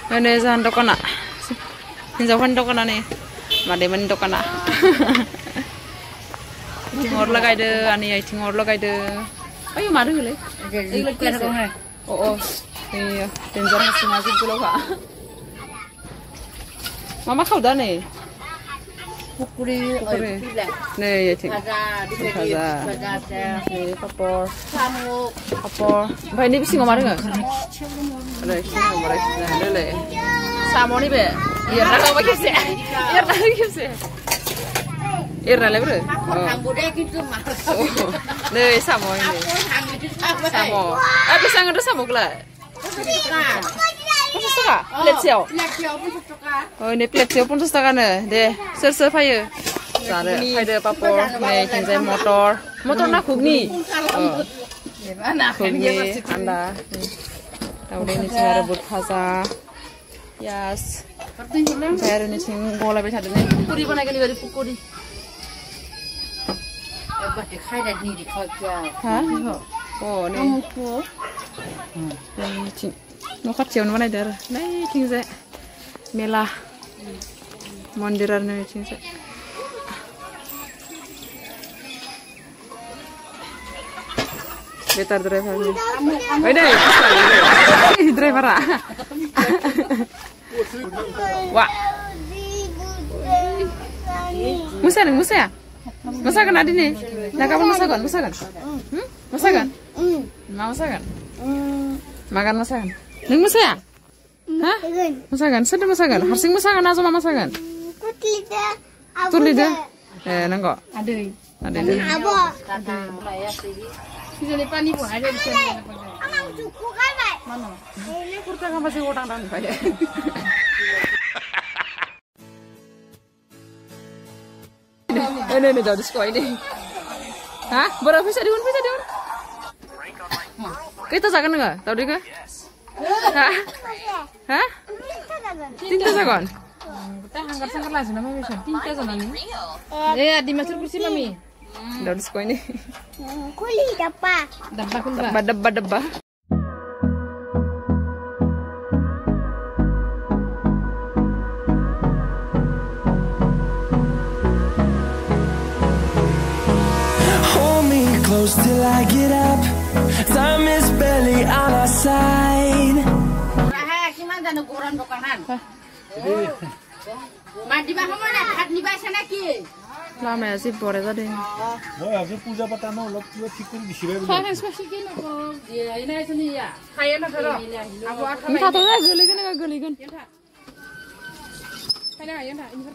Ini jangan dokana. Hinjauan dokana nih. Mademen dokana. Tingor lagai deh, ani ay tingor lagai deh. Ayo mari gule. Oh, iya. Dengar hasil hasil dulu pak. Mama kau dah nih. Pukuri. Nih ya cing. Kaza. Nih papor. Papor. Baik ni bisi ngomong nggak? Ada sih ngomong ada dulu. Samo ni be. Iya nak apa kisah? Iya nak kisah. Iya lah bro. Nih samo ini. Samo. Bisa nggak samo gula? Pun setengah. Plet siau. Oh ini plet siau pun setengah nih. Deh, ser fire. Ada fire papor. Nih cincin motor. Motor nak kugni. Kugni anda. Tahu ini sih rebut kaza. Yes. Bayar ini sih ngolah besar nih. Pukuri mana kali beri pukuri. Hah? Oh nih. Cing. Mau kacauan mana dar? Nih cingse. Melah. Mandiran nih cingse. Betar driver nih. Oh deh. Driver ah. Wah. Musa. Masakan adi nih. Nak kamu masakan? Masakan? Mau masakan? Makan masakan. Neng musa ya? Hah? Masakan. Sedang masakan. Harsing masakan atau mama masakan? Tulida. Neng kok? Ada. Abo. Sini depan ibu ada di sini. Amang cukup kan, Pak? Mana? Ini kurta kan masih orang dan bayar. Ini jauh sekolah ini. Hah? Berapa bisa diun? Kita sakan enggak? Tahu deh kah? Hah? Tinta sakan? Kita angkat sangkar lah, namanya bisa. Tinta sana nih. Di masuk kursi mami. Jauh sekolah ini. Kuli dabba. Dabba. Close till I get up. Time is barely on our side. Gimana ukuran dokanan? Mandi bah mana? Hat ni bah sana ki. Lama sih boleh tadi. Oh, ya, puja patano, lo fikir di sini. Saya spesifikin aku. Ya, ini sini ya. Kaya nak kalau. Aku akan. Entah tuh ya gelikan. Kaya ya nak. Ini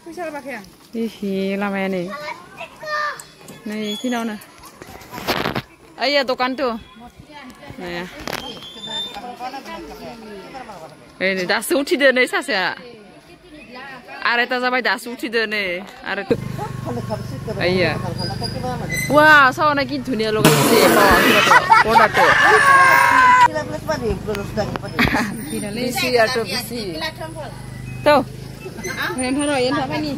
bisa pakai. Ih, lama nih. Nih, sini mana? Ayah dokan tuh. Nih. Ini dah suci deh nih sasya. Areta sampai dah suci deh nih. Areta. Ayah. Wah, sao lagi dunia lo kan sih? Bodoh tuh. Bisi atau bisi. Tuh. Yang mana nih?